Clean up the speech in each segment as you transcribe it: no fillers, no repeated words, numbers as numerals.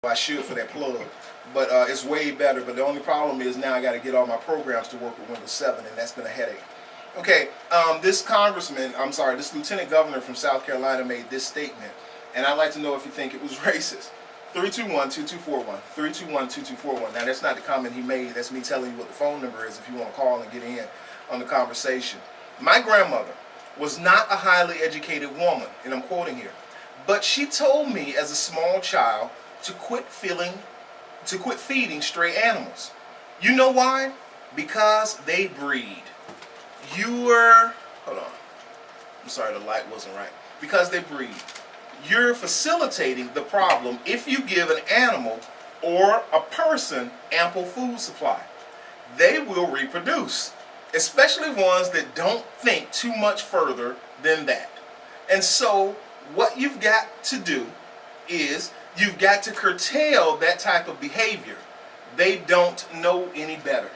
I should for that plug, but it's way better. But the only problem is now I got to get all my programs to work with Windows 7, and that's been a headache. Okay, this lieutenant governor from South Carolina made this statement, and I'd like to know if you think it was racist. 321-2241, 321-2241. Now that's not the comment he made, that's me telling you what the phone number is if you want to call and get in on the conversation. My grandmother was not a highly educated woman, and I'm quoting here, but she told me as a small child to quit feeding stray animals. You know why? Because they breed. Hold on. I'm sorry, the light wasn't right. Because they breed. You're facilitating the problem if you give an animal or a person ample food supply. They will reproduce, especially ones that don't think too much further than that. And so what you've got to do is you've got to curtail that type of behavior. They don't know any better.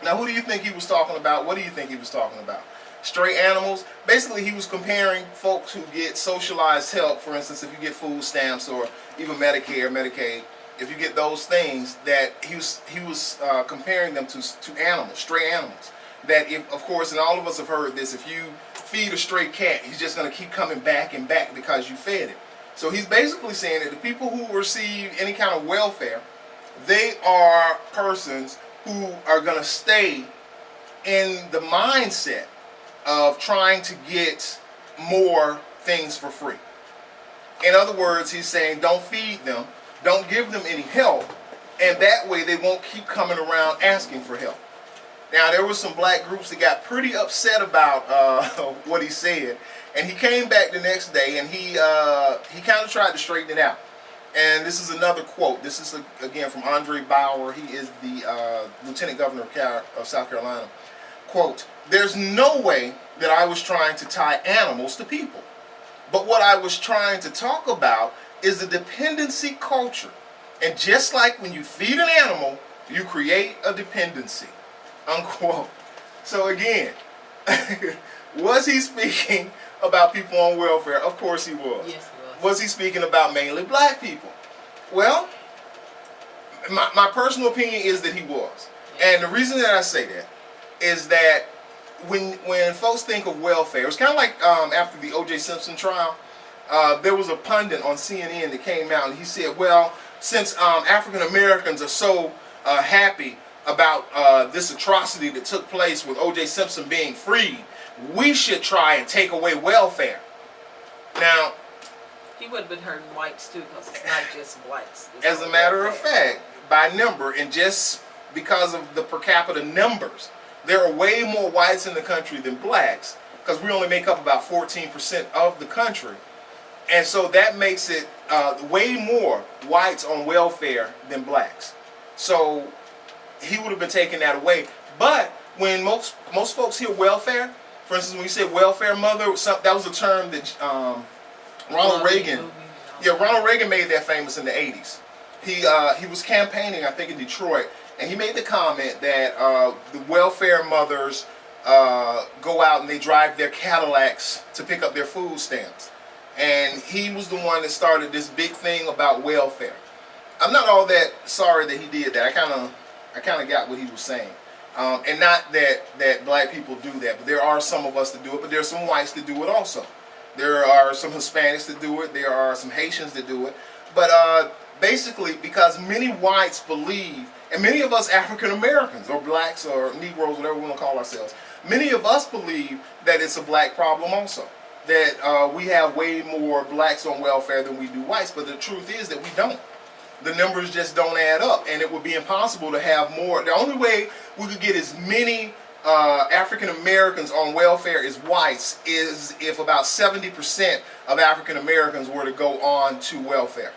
Now, who do you think he was talking about? What do you think he was talking about? Stray animals? Basically, he was comparing folks who get socialized help. For instance, if you get food stamps or even Medicare, Medicaid, if you get those things, that he was comparing them to animals, stray animals. That if, of course, and all of us have heard this, if you feed a stray cat, he's just going to keep coming back and back because you fed it. So he's basically saying that the people who receive any kind of welfare, they are persons who are going to stay in the mindset of trying to get more things for free. In other words, he's saying don't feed them, don't give them any help, and that way they won't keep coming around asking for help. Now, there were some black groups that got pretty upset about what he said, and he came back the next day and he kind of tried to straighten it out. And this is another quote. This is again from Andre Bauer. He is the Lieutenant Governor of South Carolina. Quote, "There's no way that I was trying to tie animals to people. But what I was trying to talk about is the dependency culture. And just like when you feed an animal, you create a dependency." Unquote. So again, was he speaking about people on welfare? Of course he was. Yes, he was. Was he speaking about mainly black people? Well, my personal opinion is that he was. And the reason that I say that is that when folks think of welfare, it's kind of like after the O.J. Simpson trial, there was a pundit on CNN that came out and he said, well, since African Americans are so happy about this atrocity that took place with O.J. Simpson being freed, we should try and take away welfare. Now, he would have been hurting whites too, because it's not just blacks. As a matter of fact, by number, and just because of the per capita numbers, there are way more whites in the country than blacks, because we only make up about 14% of the country. And so that makes it way more whites on welfare than blacks. So he would have been taking that away. But when most folks hear welfare, for instance, when you say welfare mother, that was a term that Ronald Reagan made that famous in the 80s. He was campaigning, I think, in Detroit, and he made the comment that the welfare mothers go out and they drive their Cadillacs to pick up their food stamps. And he was the one that started this big thing about welfare. I'm not all that sorry that he did that. I kind of got what he was saying. And not that black people do that, but there are some of us that do it, but there are some whites that do it also. There are some Hispanics that do it, there are some Haitians that do it. But basically, because many whites believe, and many of us African Americans, or blacks, or Negroes, whatever we want to call ourselves, many of us believe that it's a black problem also. That we have way more blacks on welfare than we do whites, but the truth is that we don't. The numbers just don't add up, and it would be impossible to have more. The only way we could get as many African Americans on welfare as whites is if about 70% of African Americans were to go on to welfare.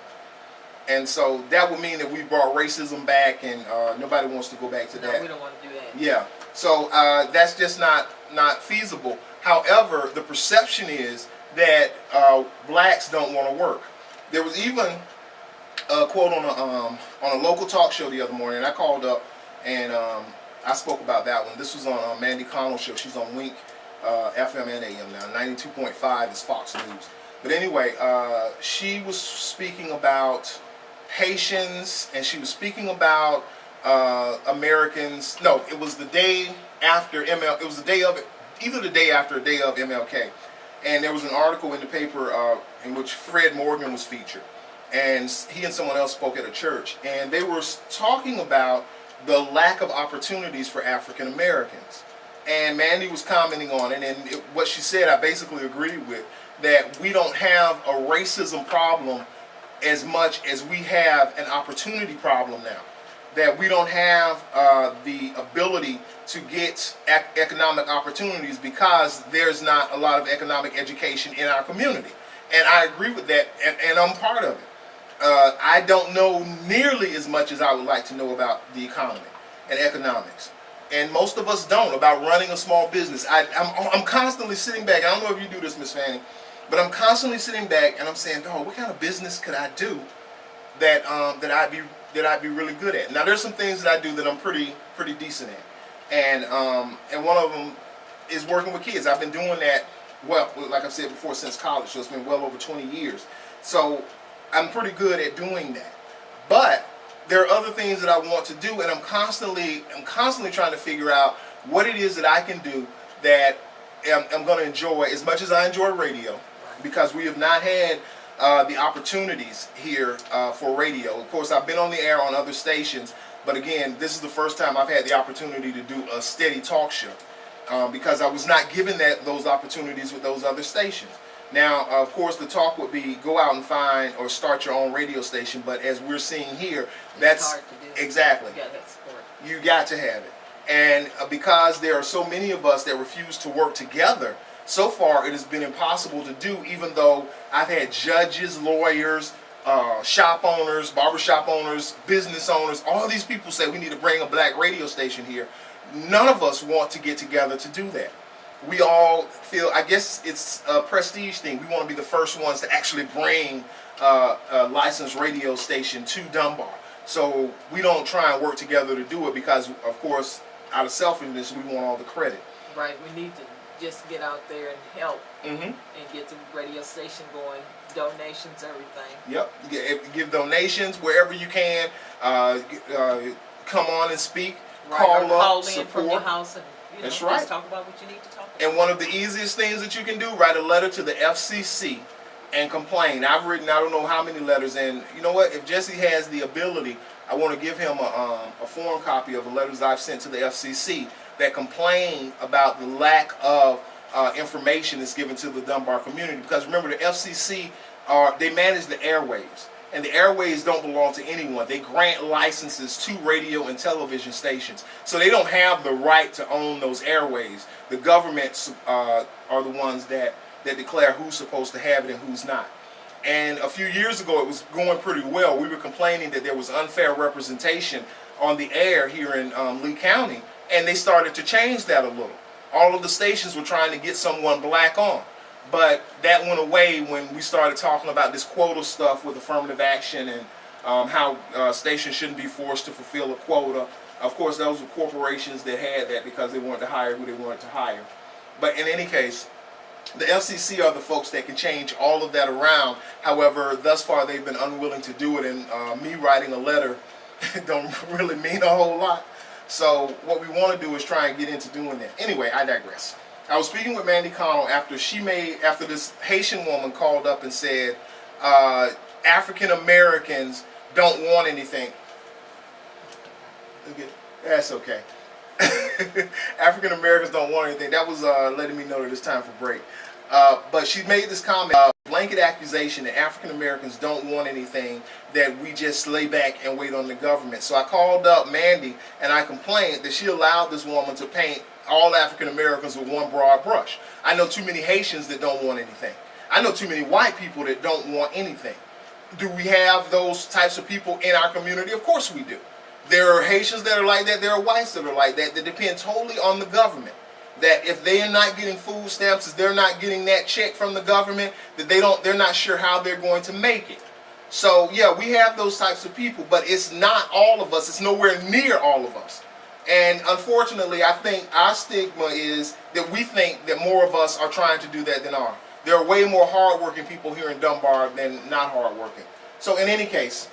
And so that would mean that we brought racism back, and nobody wants to go back to that. No, we don't want to do that. Yeah, so that's just not feasible. However, the perception is that blacks don't want to work. There was even a quote on a local talk show the other morning, and I called up and I spoke about that one. This was on Mandy Connell's show. She's on Wink FM and AM now. 92.5 is Fox News. But anyway, she was speaking about Haitians, and she was speaking about Americans. No, it was the day after ML. It was the day of, either the day after or day of MLK, and there was an article in the paper in which Fred Morgan was featured, and he and someone else spoke at a church, and they were talking about the lack of opportunities for African Americans. And Mandy was commenting on it, and what she said I basically agreed with, that we don't have a racism problem as much as we have an opportunity problem now. That we don't have the ability to get economic opportunities because there's not a lot of economic education in our community. And I agree with that, and I'm part of it. I don't know nearly as much as I would like to know about the economy and economics. And most of us don't, about running a small business. I'm constantly sitting back. I don't know if you do this, Miss Fanning, but I'm constantly sitting back and I'm saying, oh, what kind of business could I do that I'd be really good at? Now, there's some things that I do that I'm pretty decent at, and one of them is working with kids. I've been doing that, well, like I said before, since college, so it's been well over 20 years. So I'm pretty good at doing that. But there are other things that I want to do, and I'm constantly trying to figure out what it is that I can do that I'm going to enjoy as much as I enjoy radio, because we have not had the opportunities here for radio. Of course, I've been on the air on other stations, but again, this is the first time I've had the opportunity to do a steady talk show because I was not given those opportunities with those other stations. Now, of course, the talk would be go out and find or start your own radio station, but as we're seeing here, that's hard to do. Exactly. Yeah, that's support. You got to have it. And because there are so many of us that refuse to work together, so far it has been impossible to do, even though I've had judges, lawyers, shop owners, barbershop owners, business owners, all these people say we need to bring a black radio station here. None of us want to get together to do that. We all feel, I guess it's a prestige thing. We want to be the first ones to actually bring a licensed radio station to Dunbar. So we don't try and work together to do it because, of course, out of selfishness, we want all the credit. Right, we need to just get out there and help Mm-hmm. and get the radio station going, donations, everything. Yep, give donations wherever you can. Come on and speak. Right, Call or up, call in support. from your house and That's just right. talk about what you need to talk about. And one of the easiest things that you can do, write a letter to the FCC and complain. I've written I don't know how many letters, and you know what? If Jesse has the ability, I want to give him a form copy of the letters I've sent to the FCC that complain about the lack of information that's given to the Dunbar community. Because remember, the FCC they manage the airwaves, and the airwaves don't belong to anyone. They grant licenses to radio and television stations, so they don't have the right to own those airwaves. The governments are the ones that declare who's supposed to have it and who's not. And a few years ago, it was going pretty well. We were complaining that there was unfair representation on the air here in Lee County, and they started to change that a little. All of the stations were trying to get someone black on, but that went away when we started talking about this quota stuff with affirmative action and how stations shouldn't be forced to fulfill a quota. Of course, those were corporations that had that because they wanted to hire who they wanted to hire. But in any case, the FCC are the folks that can change all of that around. However, thus far they've been unwilling to do it, and me writing a letter don't really mean a whole lot. So what we want to do is try and get into doing that. Anyway, I digress. I was speaking with Mandy Connell after this Haitian woman called up and said African Americans don't want anything. That's okay. African Americans don't want anything. That was letting me know that it's time for break. But she made this comment, blanket accusation that African Americans don't want anything, that we just lay back and wait on the government. So I called up Mandy and I complained that she allowed this woman to paint all African Americans with one broad brush. I know too many Haitians that don't want anything. I know too many white people that don't want anything. Do we have those types of people in our community? Of course we do. There are Haitians that are like that. There are whites that are like that. That depend totally on the government. That if they are not getting food stamps, if they're not getting that check from the government, that they're not sure how they're going to make it. So yeah, we have those types of people, but it's not all of us. It's nowhere near all of us. And unfortunately, I think our stigma is that we think that more of us are trying to do that than are. There are way more hardworking people here in Dunbar than not hardworking. So in any case,